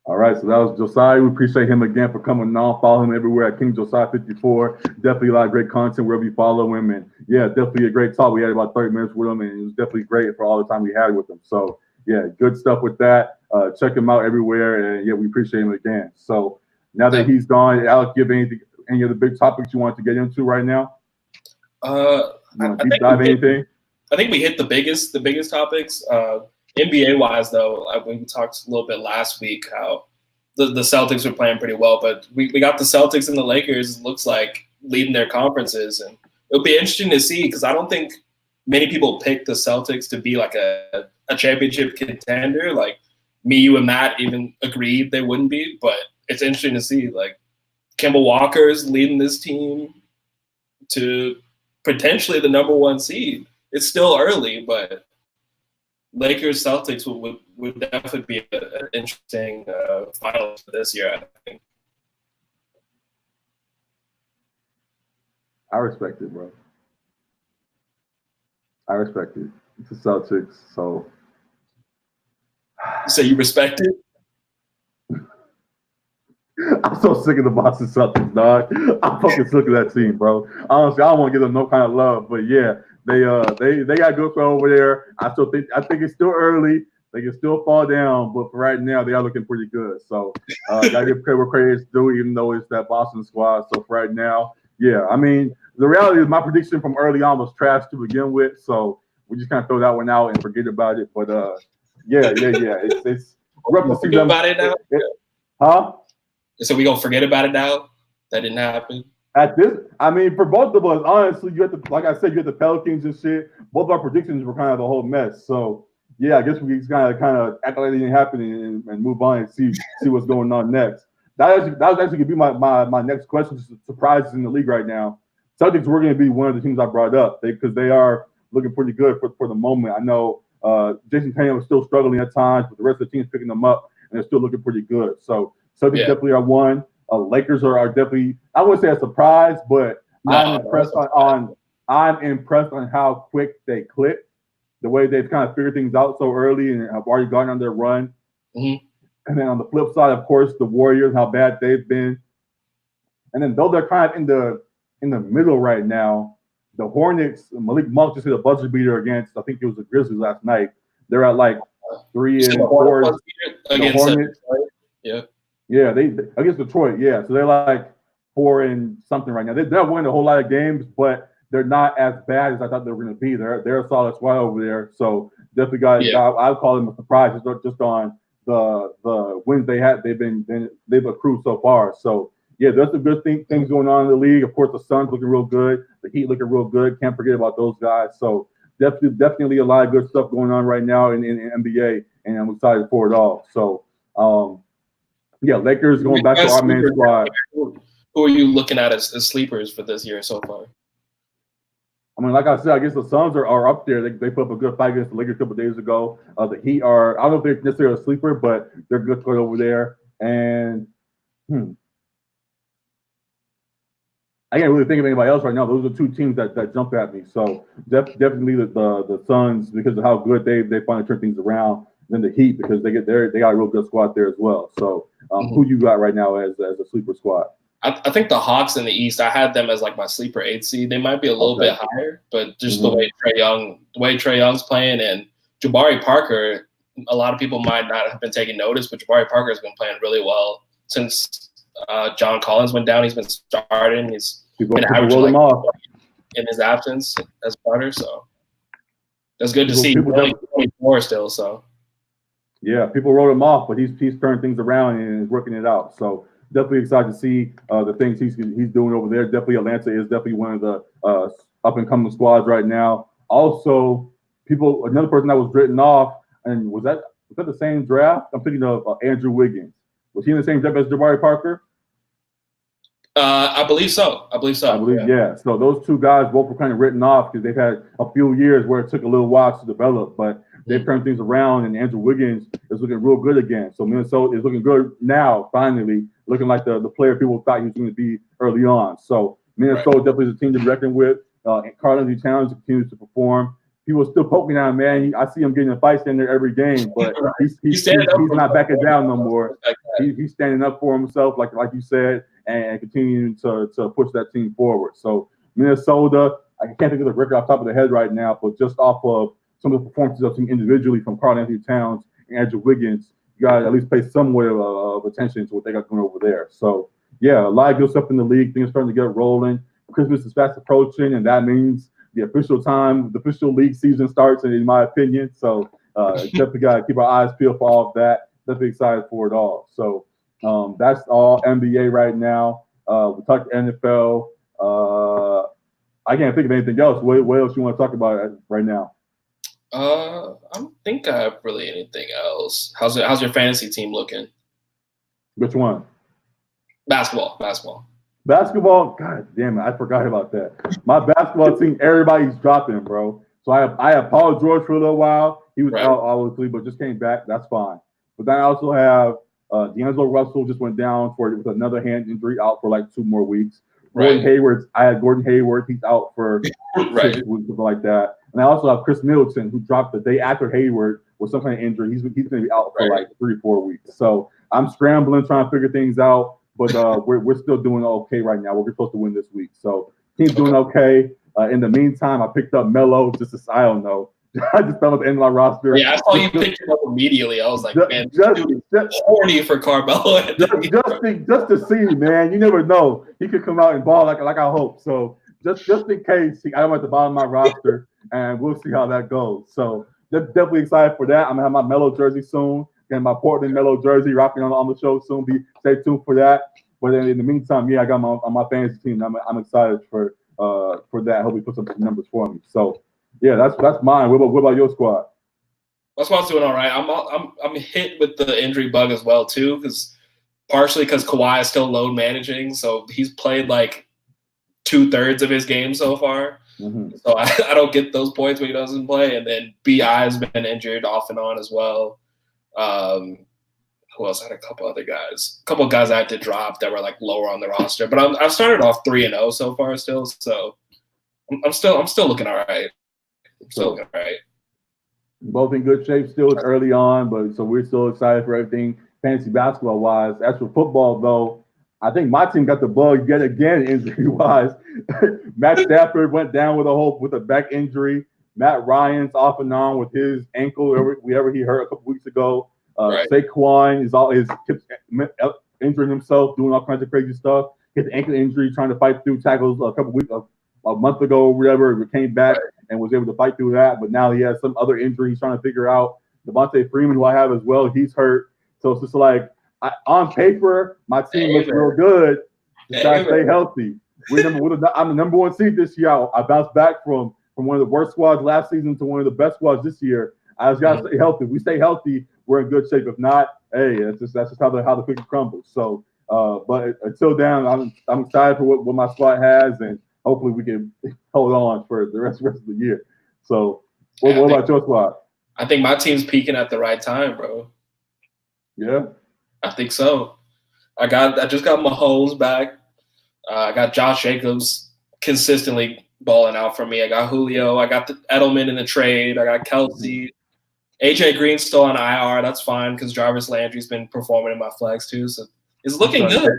All right, so that was Josiah. We appreciate him again for coming on. Follow him everywhere at King Josiah 54. Definitely a lot of great content wherever you follow him. And yeah, definitely a great talk. We had about 30 minutes with him, and it was definitely great for all the time we had with him. So yeah, good stuff with that. Check him out everywhere, and yeah, we appreciate him again. So now that he's gone, Alec, give any of the big topics you want to get into right now? I think we hit the biggest topics. NBA wise, though, we talked a little bit last week how the Celtics were playing pretty well, but we got the Celtics and the Lakers, looks like, leading their conferences, and it'll be interesting to see, because I don't think many people picked the Celtics to be like a championship contender. Like me, you, and Matt even agreed they wouldn't be, but it's interesting to see, like, Kemba Walker's leading this team to potentially the number one seed. It's still early, but Lakers Celtics would definitely be an interesting final this year, I think. I respect it, bro. I respect it. It's the Celtics, so. You say you respect it? I'm so sick of the Boston Celtics, dog. I'm fucking sick of that team, bro. Honestly, I don't want to give them no kind of love, but yeah, they got good for over there. I think it's still early. They can still fall down, but for right now, they are looking pretty good. So gotta give credit where credit is due, even though it's that Boston squad. So for right now, yeah, I mean, the reality is my prediction from early on was trash to begin with. So we just kind of throw that one out and forget about it. But yeah. It's rough to see them. About it now? Huh? So we gonna forget about it now? That didn't happen. At this, I mean, for both of us, honestly, you have to, like I said, you had the Pelicans and shit. Both our predictions were kind of a whole mess. So yeah, I guess we just kind of act like it didn't happen and move on and see what's going on next. That was actually gonna be my next question. Surprises in the league right now. Celtics were going to be one of the teams I brought up because they are looking pretty good for the moment. I know Jason Tatum was still struggling at times, but the rest of the team's picking them up and they're still looking pretty good. So Celtics definitely are one. Lakers are definitely, I wouldn't say a surprise, but I'm impressed on how quick they click, the way they've kind of figured things out so early and have already gone on their run. Mm-hmm. And then on the flip side, of course, the Warriors, how bad they've been. And then though they're kind of in the middle right now, the Hornets, Malik Monk just hit a buzzer beater against, I think it was the Grizzlies last night. They're at like 3-4 against Hornets. Yeah, they against Detroit. Yeah, so they're like 4-something right now. They're winning a whole lot of games, but they're not as bad as I thought they were going to be. They're a solid squad over there. So definitely I'd call them a surprise just on the wins they had. They've accrued so far. So yeah, there's some good things going on in the league. Of course, the Suns looking real good. The Heat looking real good. Can't forget about those guys. So definitely a lot of good stuff going on right now in NBA, and I'm excited for it all. So yeah, Lakers going back to our main squad. Who are you looking at as sleepers for this year so far? I mean, like I said, I guess the Suns are up there. They put up a good fight against the Lakers a couple of days ago. The Heat are, I don't know if they're necessarily a sleeper, but they're good for over there. And I can't really think of anybody else right now. Those are two teams that jump at me. So definitely the Suns, because of how good they finally turn things around. Then the Heat, because they got a real good squad there as well. So who you got right now as a sleeper squad? I think the Hawks in the East, I had them as like my sleeper 8 seed. They might be a little bit higher, but just the way Trae Young's playing and Jabari Parker, a lot of people might not have been taking notice, but Jabari Parker has been playing really well since John Collins went down. He's been starting. He's been averaging in his absence as starter. So that's good to see. He's only 24 still. So yeah, people wrote him off, but he's turned things around and is working it out. So definitely excited to see the things he's doing over there. Definitely Atlanta is definitely one of the up and coming squads right now. Also, another person that was written off, and was that the same draft? I'm thinking of Andrew Wiggins. Was he in the same draft as Jabari Parker? I believe so. Yeah. So those two guys both were kind of written off because they've had a few years where it took a little while to develop, but they've turned things around, and Andrew Wiggins is looking real good again. So Minnesota is looking good now, finally, looking like the player people thought he was going to be early on. So Minnesota definitely is a team to reckon with. Karl-Anthony Towns continues to perform. People are still poking at him, man. I see him getting a fight stand there every game, but he's not backing down no more. He's standing up for himself, like you said, and continuing to push that team forward. So Minnesota, I can't think of the record off the top of the head right now, but just off of some of the performances I've seen individually from Karl-Anthony Towns and Andrew Wiggins, you got to at least pay some way of attention to what they got going over there. So, yeah, a lot of good stuff in the league. Things are starting to get rolling. Christmas is fast approaching, and that means the official league season starts, in my opinion. So, definitely got to keep our eyes peeled for all of that. Definitely excited for it all. So, that's all NBA right now. We talked NFL. I can't think of anything else. What else you want to talk about right now? I don't think I have really anything else. How's your fantasy team looking? Which one? Basketball. Basketball? God damn it, I forgot about that. My basketball team, everybody's dropping, bro. So I have Paul George for a little while. He was out, obviously, but just came back. That's fine. But then I also have D'Angelo Russell just went down with another hand injury, out for like 2 more weeks. Gordon Hayward, I had Gordon Hayward. He's out for 6 weeks, something like that. And I also have Chris Middleton, who dropped the day after Hayward with some kind of injury. He's going to be out for like 3-4 weeks. So I'm scrambling, trying to figure things out. but we're still doing okay right now. We're supposed to win this week, so team's doing okay. In the meantime, I picked up Melo. I don't know. I just found at the end of my roster. Yeah, I saw you picked him up immediately. I was like, man, just horny for Carmelo. just to see, man. You never know. He could come out and ball like I hope. So just in case, I'm at the bottom of my roster, and we'll see how that goes. So definitely excited for that. I'm gonna have my Melo jersey soon, and my Portland Melo jersey rocking on the show soon. Stay tuned for that. But then in the meantime, yeah, I got my fantasy team. I'm excited for that. I hope he puts up some numbers for me. So yeah, that's mine. What about your squad? My squad's doing all right. I'm hit with the injury bug as well too, partially because Kawhi is still load managing, so he's played like 2/3 of his game so far. Mm-hmm. So I don't get those points when he doesn't play. And then BI has been injured off and on as well. Who else? I had a couple other guys. A couple of guys I had to drop that were like lower on the roster. But I've started off 3-0 so far still. So I'm still looking all right. Looking all right. Both in good shape still. It's early on, but so we're still excited for everything fantasy basketball wise. As for football though, I think my team got the bug yet again injury wise. Matt Stafford went down with a back injury. Matt Ryan's off and on with his ankle, wherever he hurt a couple weeks ago. Right. Saquon keeps injuring himself, doing all kinds of crazy stuff. He had an ankle injury, trying to fight through tackles a month ago or whatever. He came back and was able to fight through that, but now he has some other injury he's trying to figure out. Devontae Freeman, who I have as well, he's hurt. So it's just like, on paper, my team looks real good. Just gotta stay healthy. I'm the number one seed this year. I bounced back from one of the worst squads last season to one of the best squads this year. I just gotta stay healthy. If we stay healthy, we're in good shape. If not, hey, that's just how the cookie crumbles. So, but until then, I'm excited for what my squad has, and hopefully we can hold on for the rest of the year. So, what about your squad? I think my team's peaking at the right time, bro. Yeah, I think so. I just got Mahomes back. I got Josh Jacobs consistently balling out for me. I got Julio. I got the Edelman in the trade. I got Kelsey. AJ Green's still on IR. That's fine because Jarvis Landry's been performing in my flex too. So it's looking good.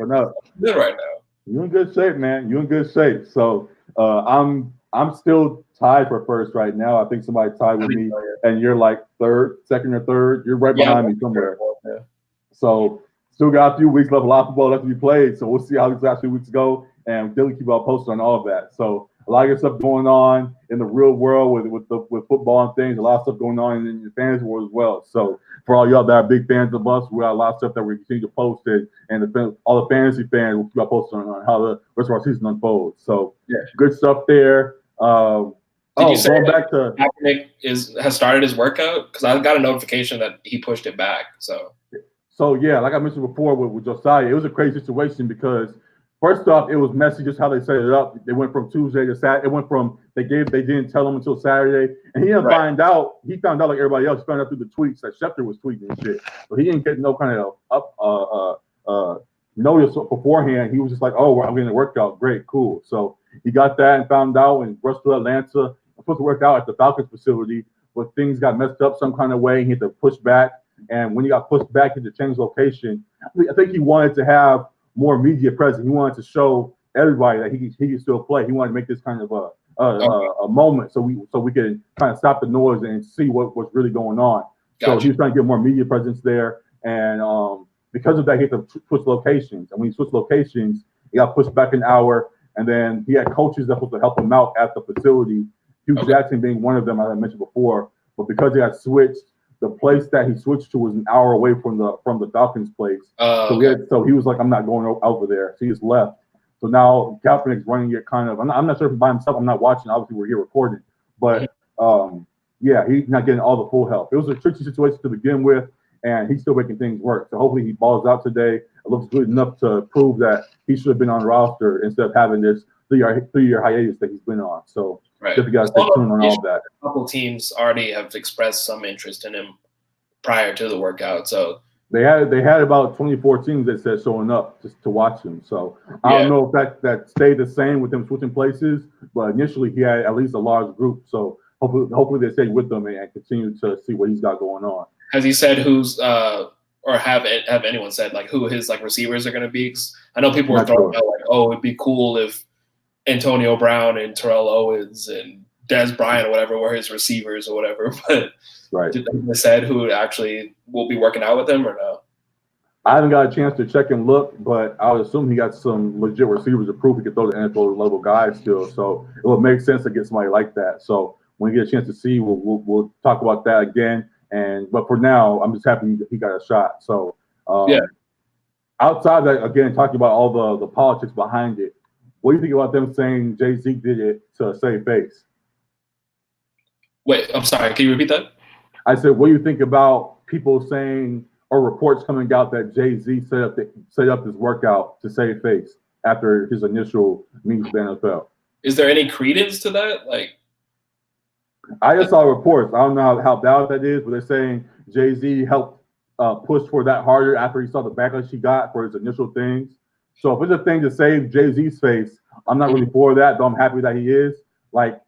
Good right now. You're in good shape, man. You're in good shape. So I'm still tied for first right now. I think somebody tied with me, and you're like second or third. You're right behind me somewhere. Yeah. So still got a few weeks left. A lot of football left to be played. So we'll see how these last few weeks go, and definitely keep y'all posted on all of that. So a lot of good stuff going on in the real world with football and things. A lot of stuff going on in the fantasy world as well. So for all y'all that are big fans of us, we got a lot of stuff that we continue to post it, and all the fantasy fans will keep y'all posted on how the rest of our season unfolds. So good stuff there. Did you say back to Kaepernick has started his workout? Because I got a notification that he pushed it back. So yeah, like I mentioned before with Josiah, it was a crazy situation because first off, it was messy just how they set it up. They went from Tuesday to Saturday. It went from they didn't tell him until Saturday, and he didn't find out. He found out like everybody else. He found out through the tweets that Schefter was tweeting and shit. So he didn't get no kind of notice beforehand. He was just like, "Oh, I'm getting a workout. Great, cool." So he got that and found out and rushed to Atlanta. I'm supposed to work out at the Falcons facility, but things got messed up some kind of way. He had to push back, and when he got pushed back, he had to change location. I think he wanted to have more media presence. He wanted to show everybody that he can still play. He wanted to make this kind of a moment so we could kind of stop the noise and see what's really going on. Gotcha. So he was trying to get more media presence there, and because of that, he had to switch locations. And when he switched locations, he got pushed back an hour. And then he had coaches that were supposed to help him out at the facility. Hugh Jackson being one of them, as I mentioned before. But because he got switched, the place that he switched to was an hour away from the Falcons' place. So he was like, "I'm not going over there." So he just left. So now Kaepernick's running it kind of. I'm not sure if he's by himself. I'm not watching. Obviously, we're here recording. But he's not getting all the full help. It was a tricky situation to begin with, and he's still making things work. So hopefully he balls out today. It looks good enough to prove that he should have been on the roster instead of having this three-year hiatus that he's been on. So definitely got to stay tuned on all of that. A couple teams already have expressed some interest in him prior to the workout. So they had about 24 teams that said showing up just to watch him. So I don't know if that stayed the same with him switching places, but initially he had at least a large group. So hopefully they stay with him and continue to see what he's got going on. Has he said who's or have anyone said like who his like receivers are going to be? 'Cause I know people were Not throwing sure. out like, oh, it'd be cool if Antonio Brown and Terrell Owens and Des Bryant or whatever were his receivers or whatever. But Right. did they said who actually will be working out with him or no? I haven't got a chance to check and look, but I would assume he got some legit receivers to prove he can throw the NFL level guys still. So it would make sense to get somebody like that. So when we get a chance to see, we'll talk about that again. But for now, I'm just happy he got a shot. So Yeah. Outside that, again, talking about all the politics behind it, what do you think about them saying Jay-Z did it to save face? Wait, I'm sorry. Can you repeat that? I said, what do you think about people saying or reports coming out that Jay-Z set up this workout to save face after his initial meetings with the NFL? Is there any credence to that? Like, I just saw reports. I don't know how valid that is, but they're saying Jay-Z helped push for that harder after he saw the backlash he got for his initial things. So if it's a thing to save Jay-Z's face, I'm not really for that, though I'm happy that he is. Like,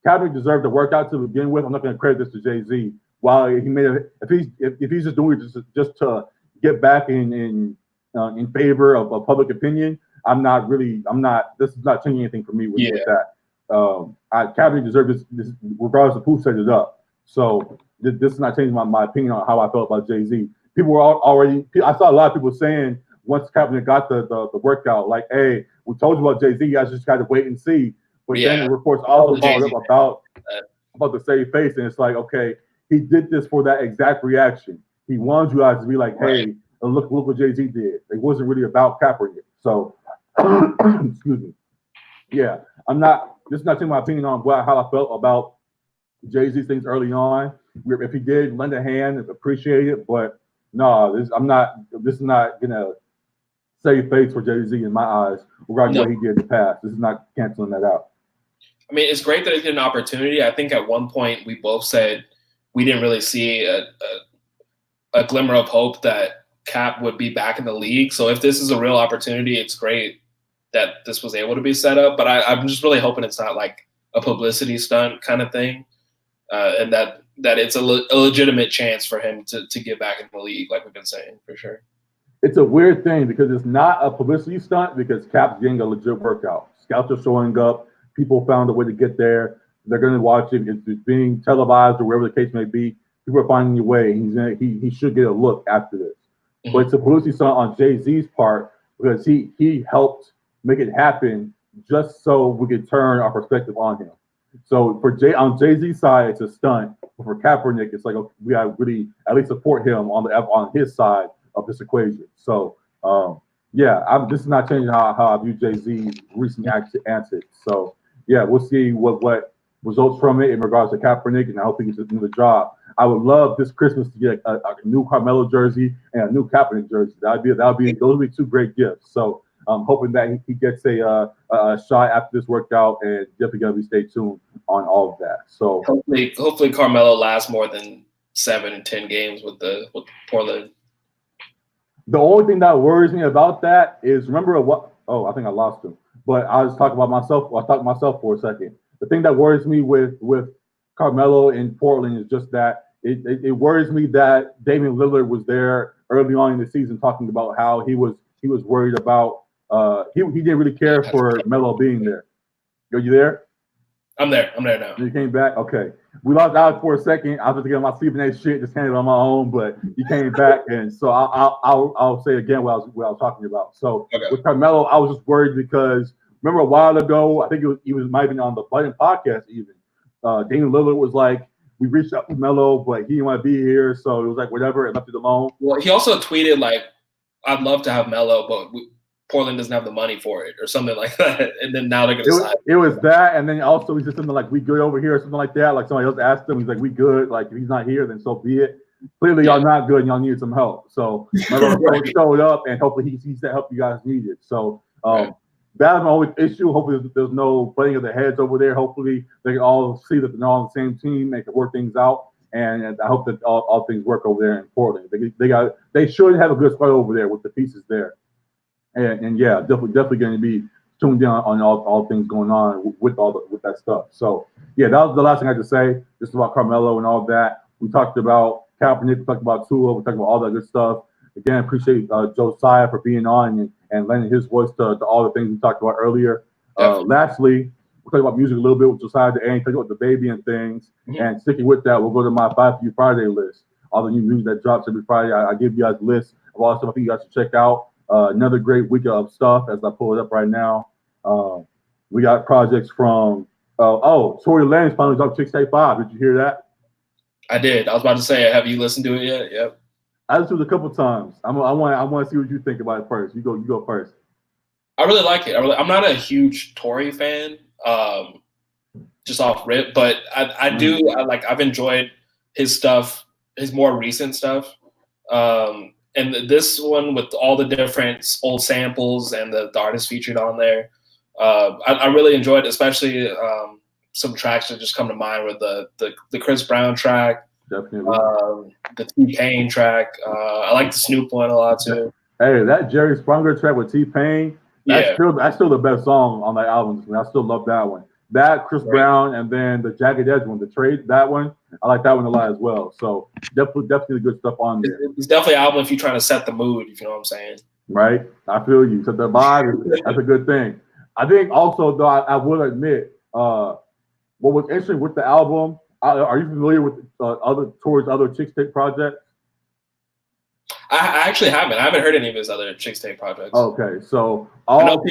Kaepernick deserved the workout to begin with. I'm not going to credit this to Jay-Z. While he made it, if he's just doing it just to get back in favor of public opinion, this is not changing anything for me with that. Kaepernick deserves this regardless of who set it up. So this is not changing my opinion on how I felt about Jay-Z. People were I saw a lot of people saying once Kaepernick got the workout, like, hey, we told you about Jay-Z, you guys just got to wait and see. But then the reports also followed up about the save face, and it's like, okay, he did this for that exact reaction. He wanted you guys to be like, hey, look what Jay-Z did. It wasn't really about Kaepernick. So, excuse me. Yeah, this is not changing my opinion on how I felt about Jay-Z's things early on. If he did lend a hand, appreciate it. But no, this is not gonna save face for Jay-Z in my eyes, regardless of what he did in the past. This is not canceling that out. I mean, it's great that he did an opportunity. I think at one point we both said we didn't really see a glimmer of hope that Cap would be back in the league. So if this is a real opportunity, it's great that this was able to be set up. But I'm just really hoping it's not like a publicity stunt kind of thing, and that it's a legitimate chance for him to get back in the league, like we've been saying, for sure. It's a weird thing because it's not a publicity stunt because Cap's getting a legit workout. Scouts are showing up. People found a way to get there. They're going to watch it. It's being televised or wherever the case may be. People are finding a way. He should get a look after this. Mm-hmm. But it's a publicity stunt on Jay-Z's part because he helped make it happen just so we could turn our perspective on him. So on Jay-Z's side, it's a stunt. But for Kaepernick, it's like, okay, we got to really at least support him on his side of this equation. So, this is not changing how I view Jay-Z's recent antics. So, yeah, we'll see what results from it in regards to Kaepernick, and I hope he gets another job. I would love this Christmas to get a new Carmelo jersey and a new Kaepernick jersey. Those would be two great gifts. So I'm hoping that he gets a shot after this workout, and definitely gonna stay tuned on all of that. So hopefully Carmelo lasts more than 7 and 10 games with Portland. The only thing that worries me about that is I think I lost him. But I was talking about myself. I'll talk myself for a second. The thing that worries me with Carmelo in Portland is just that it worries me that Damian Lillard was there early on in the season talking about how he was worried about he didn't really care for Melo being there. Are you there? I'm there now. You came back? Okay. We lost Alec for a second. I was just getting my Stephen A shit, just handled it on my own, but you came back, and so I'll say again what I was talking about. So with Carmelo, I was just worried because remember a while ago, I think he might have been on the Button podcast even. Damian Lillard was like, we reached out to Melo, but he didn't want to be here, so it was like whatever, and left it alone. Well, he also tweeted like, I'd love to have Melo, but Portland doesn't have the money for it or something like that. And then now they're going to decide. It was that, and then also he said something like, we good over here or something like that. Like somebody else asked him, he's like, we good. Like if he's not here, then so be it. Clearly y'all not good and y'all needed some help. So Melo showed up, and hopefully he's that help you guys needed. So that's my only issue. Hopefully there's no butting of the heads over there. Hopefully they can all see that they're all on the same team, they can work things out. And I hope that all things work over there in Portland. They should have a good squad over there with the pieces there. And yeah, definitely going to be tuned in on all things going on with that stuff. So yeah, that was the last thing I had to say, just about Carmelo and all that. We talked about Kaepernick, we talked about Tua, we talked about all that good stuff. Again, appreciate Josiah for being on and lending his voice to all the things we talked about earlier. Lastly, we'll talk about music a little bit with Josiah at the end, talk about the baby and things. And sticking with that, we'll go to my 5 for You Friday list. All the new music that drops every Friday, I give you guys a list of all the stuff I think you guys should check out. Another great week of stuff as I pull it up right now. We got projects from Tory Lanez finally dropped Chicks Take 5. Did you hear that? I did. I was about to say, have you listened to it yet? Yep. I listened to it a couple times. I want to see what you think about it first. You go first. I really like it. I'm not a huge Tory fan, just off rip, but I've enjoyed his stuff, his more recent stuff. And this one with all the different old samples and the artists featured on there, I really enjoyed, especially some tracks that just come to mind with the Chris Brown track. Definitely. The T-Pain track. I like the Snoop one a lot too. Hey, that Jerry Springer track with T-Pain, that's still the best song on that album. I still love that one. That, Chris Brown, and then the Jagged Edge one, the Trade, that one, I like that one a lot as well. So definitely good stuff on there. It's definitely an album if you're trying to set the mood, if you know what I'm saying. Right? I feel you. So the vibe, that's a good thing. I think also, though, I will admit, what was interesting with the album, are you familiar with Tory's other Chicks Take projects? I actually haven't. I haven't heard any of his other Chicks Take projects. Okay, so all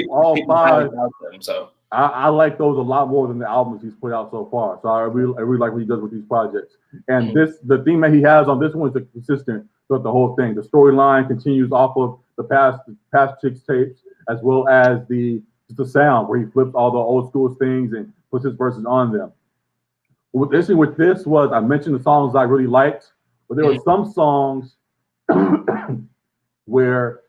5. Them, so I like those a lot more than the albums he's put out so far. So I really like what he does with these projects. And the theme that he has on this one is consistent throughout the whole thing. The storyline continues off of the past Chicks tapes, as well as the sound where he flips all the old school things and puts his verses on them. What's interesting with this was I mentioned the songs I really liked, but there were some songs where,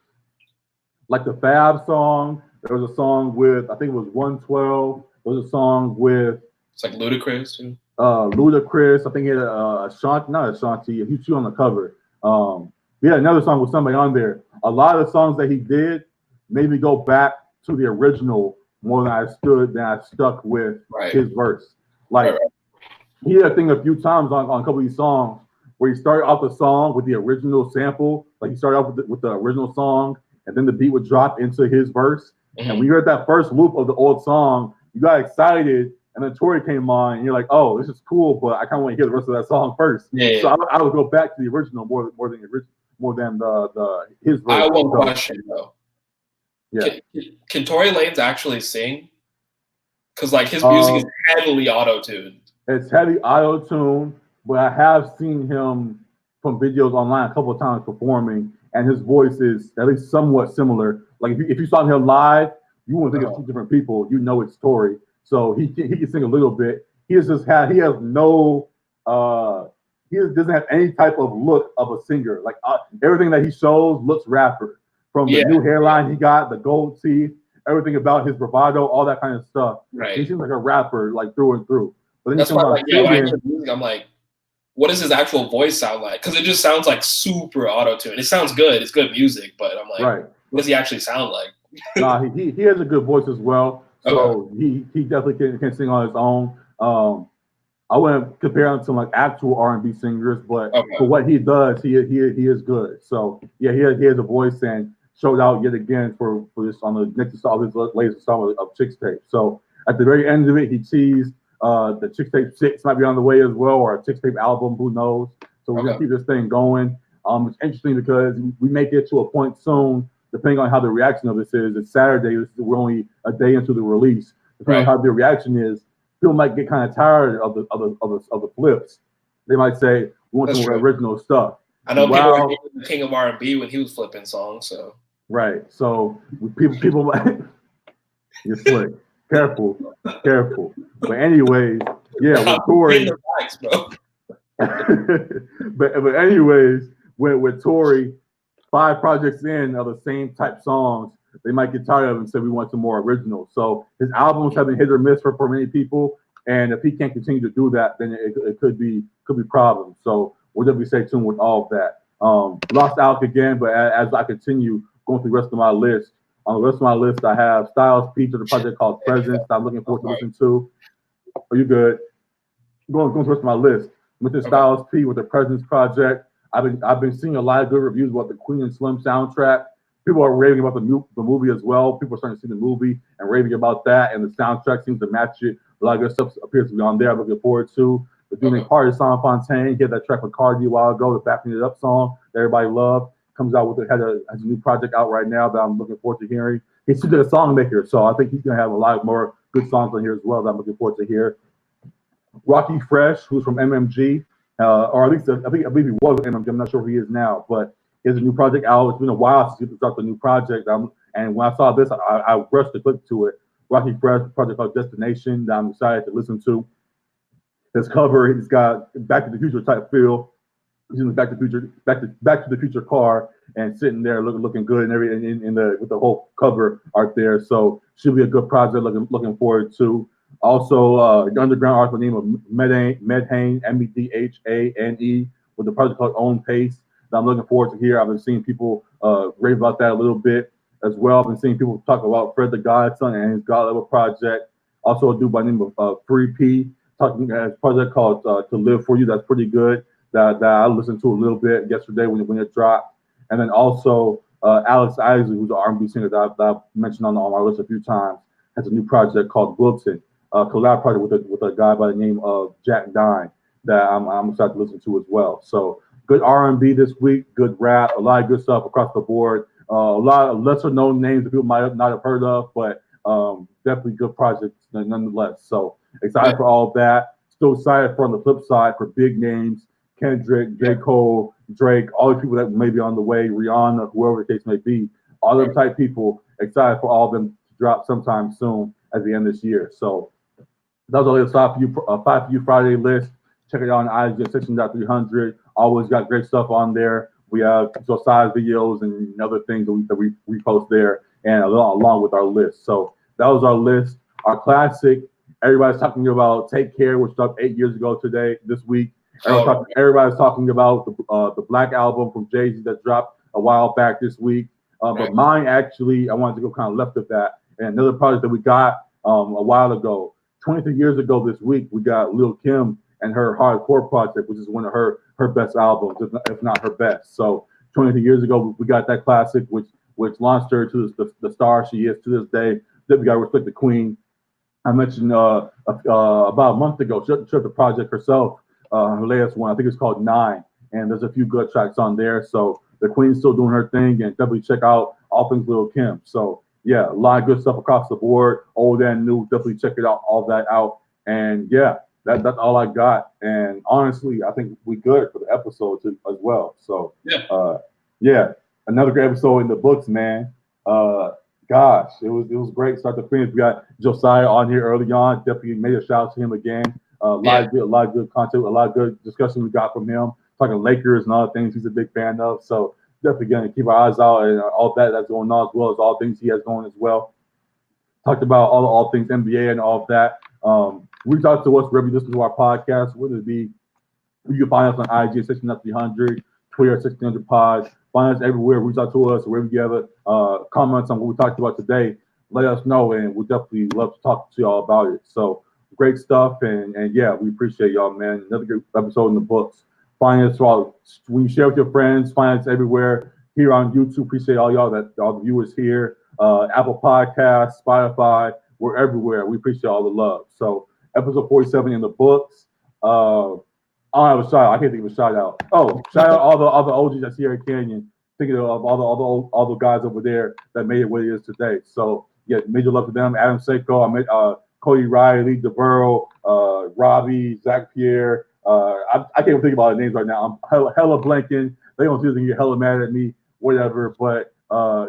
like the Fab song, there was a song with, I think it was 112. There was a song with, it's like Ludacris too. Ludacris. I think he had not Ashanti. He's on the cover. He had another song with somebody on there. A lot of the songs that he did made me go back to the original more than I stuck with his verse. Like he had a thing a few times on a couple of these songs where he started off the song with the original sample, like he started off with the original song, and then the beat would drop into his verse. And when you heard that first loop of the old song, you got excited, and then Tory came on, and you're like, "Oh, this is cool," but I kind of want to hear the rest of that song first. So I would go back to the original more than his verse. I have one question though. Yeah. Can Tory Lanez actually sing? Because like his music is heavily auto-tuned. It's heavy auto-tuned, but I have seen him from videos online a couple of times performing, and his voice is at least somewhat similar. Like if you saw him live, you wouldn't think it's 2 different people. You know it's Tory. So he can sing a little bit. He doesn't have any type of look of a singer. Like everything that he shows looks rapper. From the new hairline he got, the gold teeth, everything about his bravado, all that kind of stuff. Right. He seems like a rapper, like through and through. But then that's why, when I hear music, I'm like, what does his actual voice sound like? Because it just sounds like super auto-tuned. It sounds good. It's good music, but I'm like, what does he actually sound like? Nah, he has a good voice as well. So he definitely can sing on his own. I wouldn't compare him to like actual R&B singers, but for what he does, he is good. So yeah, he has a voice and showed out yet again for this on the next song, his latest song of Chicks Tape. So at the very end of it, he teased the Chicks Tape 6 might be on the way as well, or a Chicks Tape album, who knows? So we're gonna keep this thing going. It's interesting because we may get to a point soon, depending on how the reaction of this is. It's Saturday. We're only a day into the release. Depending on how the reaction is, people might get kind of tired of the flips. They might say, "We want some original stuff." I know people were the king of R&B when he was flipping songs. So so people you're slick. Careful. But anyways, yeah, with Tory. but anyways, with Tory, 5 projects in of the same type songs, they might get tired of it and say we want some more original. So his albums have been hit or miss for many people, and if he can't continue to do that, then it could be problems. So we'll definitely stay tuned with all of that. Lost Alec again, but as I continue going through the rest of my list, on the rest of my list, I have Styles P to the project called Presence that I'm looking forward to listening to. Are you good? Going through the rest of my list. With the Styles P with the Presence project, I've been seeing a lot of good reviews about the Queen and Slim soundtrack. People are raving about the movie as well. People are starting to see the movie and raving about that, and the soundtrack seems to match it. A lot of good stuff appears to be on there. I'm looking forward to. The dude named Party Song Fontaine, he had that track with Cardi a while ago, the Backing It Up song that everybody loved. Comes out with has a new project out right now that I'm looking forward to hearing. He's still a song maker, so I think he's gonna have a lot more good songs on here as well that I'm looking forward to hear. Rocky Fresh, who's from MMG, or at least I believe he was with MMG. I'm not sure who he is now, but he has a new project out. It's been a while since he dropped a new project. And when I saw this, I rushed to click to it. Rocky Fresh, a project called Destination that I'm excited to listen to. His cover, he's got Back to the Future type feel. He's in the Back to the Future car and sitting there looking good and everything with the whole cover art there. So should be a good project. Looking forward to. Also, the underground artist by the name of Medhane, Medhane, with a project called Own Pace that I'm looking forward to hear. I've been seeing people rave about that a little bit as well. I've been seeing people talk about Fred the Godson and his God Level project. Also, a dude by the name of Free P talking a project called To Live For You. That's pretty good. That I listened to a little bit yesterday when it dropped. And then also Alex Isley, who's an R&B singer that I've mentioned on my list a few times, has a new project called Wilton. Collab project with a guy by the name of Jack Dine that I'm excited to listen to as well. So good R&B this week, good rap, a lot of good stuff across the board. A lot of lesser known names that people might not have heard of, but definitely good projects nonetheless. So excited for all that. Still excited for on the flip side for big names, Kendrick, J. Cole, Drake, all the people that may be on the way, Rihanna, whoever the case may be, all them type people, excited for all of them to drop sometime soon at the end of this year. So that was a Five for You Friday list. Check it out on IG Section.300. Always got great stuff on there. We have Josiah's videos and other things that we post there, and along with our list. So that was our list. Our classic. Everybody's talking about Take Care, which dropped 8 years ago this week. Everybody's talking about the Black album from Jay-Z that dropped a while back this week. But mine actually, I wanted to go kind of left of that. And another project that we got a while ago. 23 years ago this week, we got Lil' Kim and her Hardcore project, which is one of her best albums, if not her best. So 23 years ago, we got that classic, which launched her to the star she is to this day. Then we got to respect the Queen. I mentioned about a month ago, she took the project herself, her latest one. I think it's called 9, and there's a few good tracks on there. So the Queen's still doing her thing, and definitely check out all things Lil' Kim. So yeah, a lot of good stuff across the board, old and new. Definitely check it out, all that out. And yeah, that's all I got. And honestly, I think we good for the episode as well. So yeah, another great episode in the books, man. Gosh, it was great start to finish. We got Josiah on here early on. Definitely made a shout out to him again. A lot of good content, a lot of good discussion we got from him. Talking Lakers and other things he's a big fan of. So definitely going to keep our eyes out and all that's going on, as well as all things he has going as well. Talked about all things NBA and all of that. Reach out to us wherever you listen to our podcast, whether it be, you can find us on IG, Section.300, Twitter, Section.300pod. Find us everywhere. Reach out to us wherever you have comments on what we talked about today. Let us know, and we'll definitely love to talk to y'all about it. So great stuff, and yeah, we appreciate y'all, man. Another good episode in the books. Find us when you share with your friends. Find us everywhere here on YouTube. Appreciate all y'all all the viewers here. Apple Podcasts, Spotify, we're everywhere. We appreciate all the love. So episode 47 in the books. I don't have a shout out. I can't think of a shout out. Oh, shout out all the OGs at Sierra Canyon. Thinking of all the guys over there that made it what it is today. So yeah, major love to them. Adam Seiko, I met Cody Riley, DeBurrow, Robbie, Zach Pierre. I can't even think about the names right now. I'm hella blanking. They don't seriously get hella mad at me, whatever. But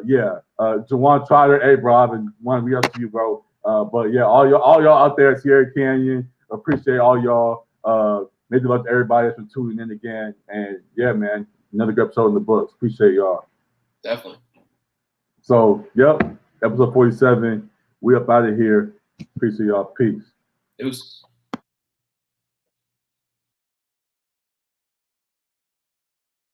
yeah, Jawan Trotter, hey bro, I've been wanting to be up to you, bro. But yeah, all y'all out there at Sierra Canyon, appreciate all y'all. Major love to everybody that's been tuning in again. And yeah, man, another good episode in the books. Appreciate y'all. Definitely. So, yep, episode 47. We up out of here. Appreciate y'all. Peace. It was